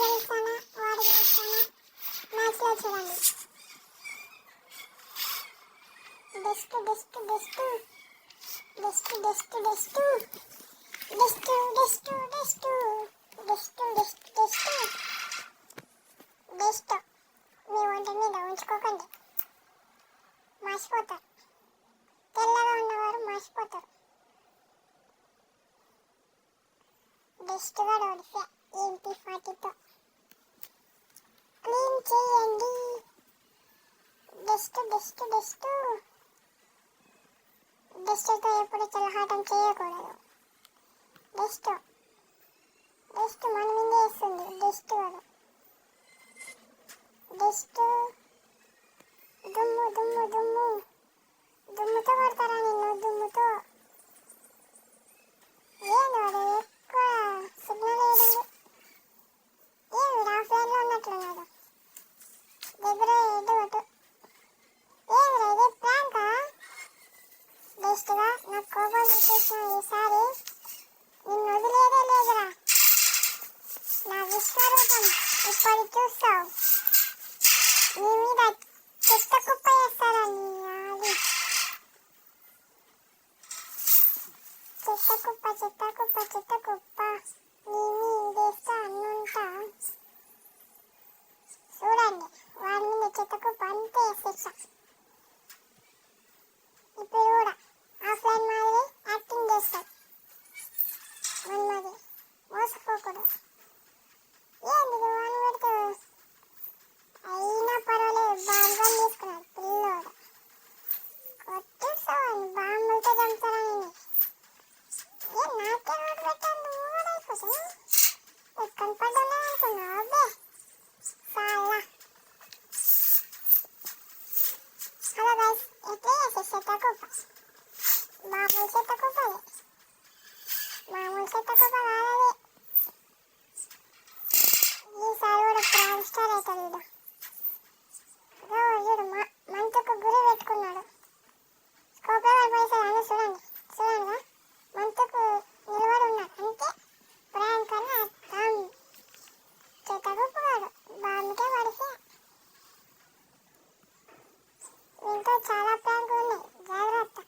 గెలుస్తానా వాడు గెలుస్తానా మ్యాచ్లో చూడండి. డెస్ట్ డెస్ట్ డెస్ట్ డెస్ట్ డెస్ట్ డెస్ట్ డెస్ట్ డెస్ట్ డెస్ట్ డెస్ట్ డెస్ట్ డెస్ట్ డెస్ట్ మీ వంట మీద ఉంచుకోకండి, మర్చిపోతారు. తెల్లగా ఉన్నవారు మర్చిపోతారు. డస్ట్గా ఓడిసా MP40తో క్లీన్ చేయండి. డస్ట్ డస్ట్ డస్ట్ డస్ట్తో ఎప్పుడు చల్లహాటం చేయకూడదు. డస్ట్ డస్ట్ మన మీద వేస్తుంది. డస్ట్ వాడు డస్ట్ దుమ్ము దుమ్ము దుమ్ము దుమ్ముతో కొడతారా నిన్ను? దుమ్ముతో ఏంది వాడు ఎక్కువ సిగ్నల్ వేయడం. ఏమి ఆఫ్లైన్లో ఉన్నట్లున్నాడు. దగ్గర ఎటు అటు ఏంద్రా ఇది ప్రాంకా? బెస్ట్గా నాకు కోపం వచ్చేసిన ఈసారి నిన్ను వదిలేదే లేదురా. నా విశ్వరూపం ఇప్పుడు చూస్తావు. నీ మీద చెత్త కుప్ప వేస్తారా? నీ అది చెత్త కుప్ప చెత్త కుప్ప చెత్త కుప్ప నీ మీదేస్తా అన్నుంటా. చూడండి వాడి మీద చెత్త కుప్ప అంతే శిక్ష. ఇప్పుడు కూడా ఆఫ్లైన్ మాదిరి యాక్టింగ్ చేస్తాడు. మన్మది మోసపోకూడదు. ఏంది వాడిని పెడితే అయినా పర్వాలేదు. బాంబులు తీసుకున్నాడు పిల్లోడు. కొట్టేస్తావు బాంబులతో చంపుతారా నేను? ఏ నాకే రోడ్డు పెట్టాను నువ్వు కూడా అయిపోతుంది. ఎక్కడి పడ్డా అనుకున్నావు? అబ్బే చాలా. హలో గైస్, ఎట్లా చేసే చెత్తకుప్ప మామూలు చెత్తకుప్ప, మామూలు చెత్తకుప్ప కాదది. ఈసారి కూడా ప్రాంక్ స్టార్ అవుతాడు వీడు. రోజుడు మంతుకు గురి పెట్టుకున్నాడు. స్కోప్లో పడిపోయేసాడు అని చూడండి. చూడండిగా మంతుకు నిలబడి ఉన్నాడు. అంటే ప్రాంక్ అని అర్థం. చెత్తకుప్ప వాడు బాంబుకే పడితే. దీంతో చాలా ప్రాంకులు ఉన్నాయి, జాగ్రత్త.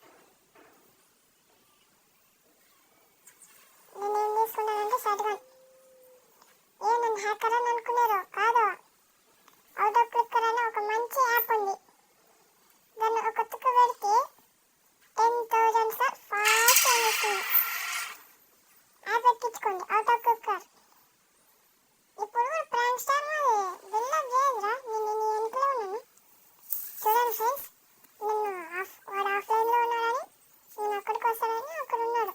నేనేం తీసుకున్నానంటే షాట్గన్. నన్ను హ్యాకర్ అని అనుకున్నారు కాదు. అవుటో క్లిక్కర్ అని ఒక మంచి యాప్ ఉంది. దాన్ని ఒక తుక్కు పెడితే 10,000 సార్ ఫాస్ట్ అని వస్తుంది. యాప్ ఎక్కించుకోండి, అవుటో క్లిక్కర్. ఇప్పుడు ప్రాంక్ స్టార్ మరి బిల్డప్ చేయదురా. నేను నీ వెనుకలో ఉన్నాను. చూడండి ఫ్రెండ్స్, నిన్ను వాడు ఆఫ్లైన్లో ఉన్నాడని నేను అక్కడికి వస్తానని అక్కడ ఉన్నాడు.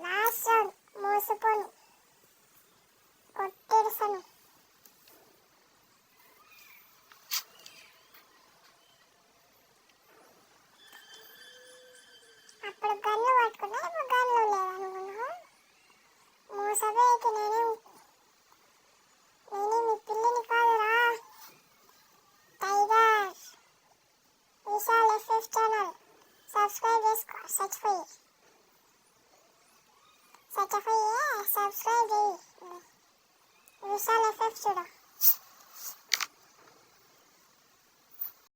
లాస్ట్ రౌండ్ మోసపోను, కొట్టేస్తాను. అప్పుడు గన్ను పట్టుకున్నా, ఇప్పుడు గన్ను లేదనుకున్నా. మోసపోయితే నేనే మీ పిల్లిని కాదురా. Tiger Vishal FF channel subscribe చేసుకో. సబ్స్క్రైబ్ చేయి. విశాల్ FF చూడు.